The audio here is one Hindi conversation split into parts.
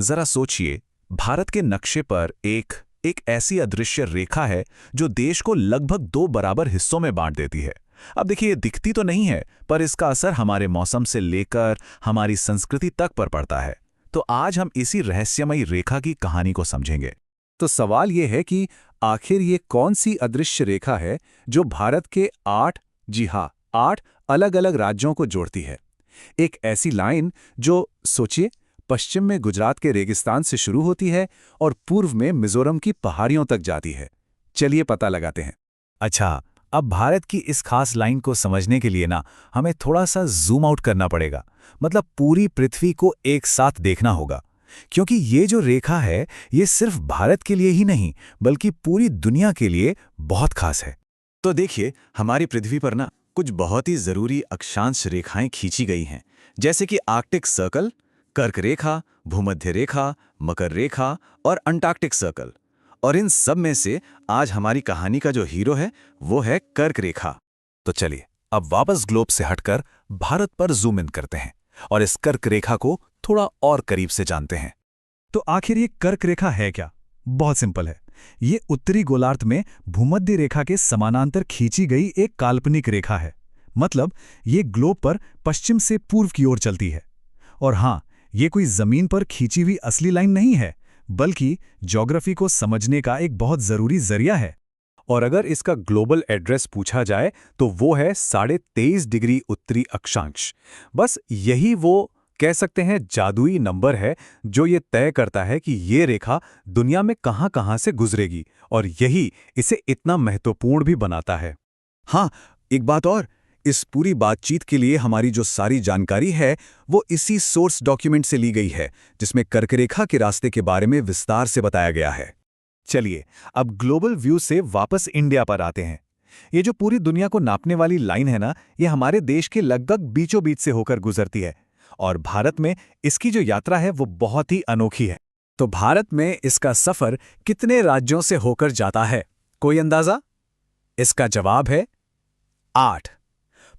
जरा सोचिए, भारत के नक्शे पर एक एक ऐसी अदृश्य रेखा है जो देश को लगभग दो बराबर हिस्सों में बांट देती है। अब देखिए, ये दिखती तो नहीं है, पर इसका असर हमारे मौसम से लेकर हमारी संस्कृति तक पर पड़ता है। तो आज हम इसी रहस्यमयी रेखा की कहानी को समझेंगे। तो सवाल ये है कि आखिर ये कौन सी अदृश्य रेखा है जो भारत के 8, जी हाँ, 8 अलग-अलग राज्यों को जोड़ती है। एक ऐसी लाइन जो, सोचिए, पश्चिम में गुजरात के रेगिस्तान से शुरू होती है और पूर्व में मिजोरम की पहाड़ियों तक जाती है। चलिए पता लगाते हैं। अच्छा, अब भारत की इस खास लाइन को समझने के लिए हमें थोड़ा सा जूम आउट करना पड़ेगा। मतलब पूरी पृथ्वी को एक साथ देखना होगा, क्योंकि ये जो रेखा है, ये सिर्फ भारत के लिए ही नहीं बल्कि पूरी दुनिया के लिए बहुत खास है। तो देखिए, हमारी पृथ्वी पर कुछ बहुत ही जरूरी अक्षांश रेखाएं खींची गई हैं, जैसे कि आर्कटिक सर्कल, कर्क रेखा, भूमध्य रेखा, मकर रेखा और अंटार्कटिक सर्कल। और इन सब में से आज हमारी कहानी का जो हीरो है वो है कर्क रेखा। तो चलिए अब वापस ग्लोब से हटकर भारत पर जूम इन करते हैं और इस कर्क रेखा को थोड़ा और करीब से जानते हैं। तो आखिर ये कर्क रेखा है क्या? बहुत सिंपल है। ये उत्तरी गोलार्ध में भूमध्य रेखा के समानांतर खींची गई एक काल्पनिक रेखा है। मतलब ये ग्लोब पर पश्चिम से पूर्व की ओर चलती है। और हाँ, ये कोई जमीन पर खींची हुई असली लाइन नहीं है, बल्कि ज्योग्राफी को समझने का एक बहुत जरूरी जरिया है। और अगर इसका ग्लोबल एड्रेस पूछा जाए तो वो है 23.5 डिग्री उत्तरी अक्षांश। बस यही वो कह सकते हैं जादुई नंबर है जो ये तय करता है कि ये रेखा दुनिया में कहां-कहां से गुजरेगी, और यही इसे इतना महत्वपूर्ण भी बनाता है। हाँ, एक बात और, इस पूरी बातचीत के लिए हमारी जो सारी जानकारी है वो इसी सोर्स डॉक्यूमेंट से ली गई है, जिसमें कर्क रेखा के रास्ते के बारे में विस्तार से बताया गया है। चलिए अब ग्लोबल व्यू से वापस इंडिया पर आते हैं। ये जो पूरी दुनिया को नापने वाली लाइन है ये हमारे देश के लगभग बीचों बीच से होकर गुजरती है, और भारत में इसकी जो यात्रा है वो बहुत ही अनोखी है। तो भारत में इसका सफर कितने राज्यों से होकर जाता है, कोई अंदाजा? इसका जवाब है 8।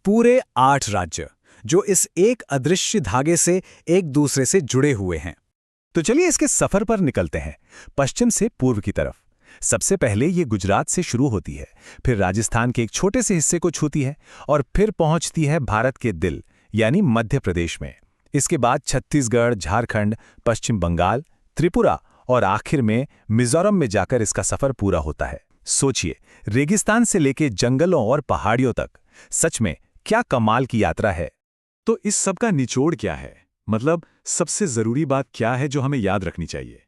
पूरे 8 राज्य, जो इस एक अदृश्य धागे से एक दूसरे से जुड़े हुए हैं। तो चलिए इसके सफर पर निकलते हैं, पश्चिम से पूर्व की तरफ। सबसे पहले ये गुजरात से शुरू होती है, फिर राजस्थान के एक छोटे से हिस्से को छूती है और फिर पहुंचती है भारत के दिल यानी मध्य प्रदेश में। इसके बाद छत्तीसगढ़, झारखंड, पश्चिम बंगाल, त्रिपुरा और आखिर में मिजोरम में जाकर इसका सफर पूरा होता है। सोचिए, रेगिस्तान से लेके जंगलों और पहाड़ियों तक, सच में क्या कमाल की यात्रा है। तो इस सब का निचोड़ क्या है? मतलब सबसे जरूरी बात क्या है जो हमें याद रखनी चाहिए?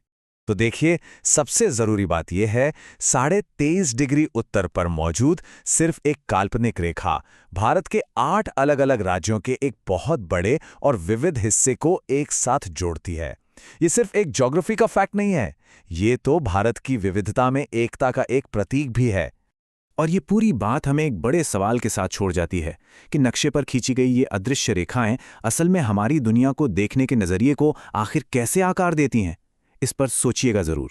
तो देखिए, सबसे जरूरी बात यह है, 23.5 डिग्री उत्तर पर मौजूद सिर्फ एक काल्पनिक रेखा भारत के 8 अलग-अलग राज्यों के एक बहुत बड़े और विविध हिस्से को एक साथ जोड़ती है। ये सिर्फ एक ज्योग्राफी का फैक्ट नहीं है, ये तो भारत की विविधता में एकता का एक प्रतीक भी है। और ये पूरी बात हमें एक बड़े सवाल के साथ छोड़ जाती है कि नक्शे पर खींची गई ये अदृश्य रेखाएं असल में हमारी दुनिया को देखने के नजरिए को आखिर कैसे आकार देती हैं। इस पर सोचिएगा जरूर।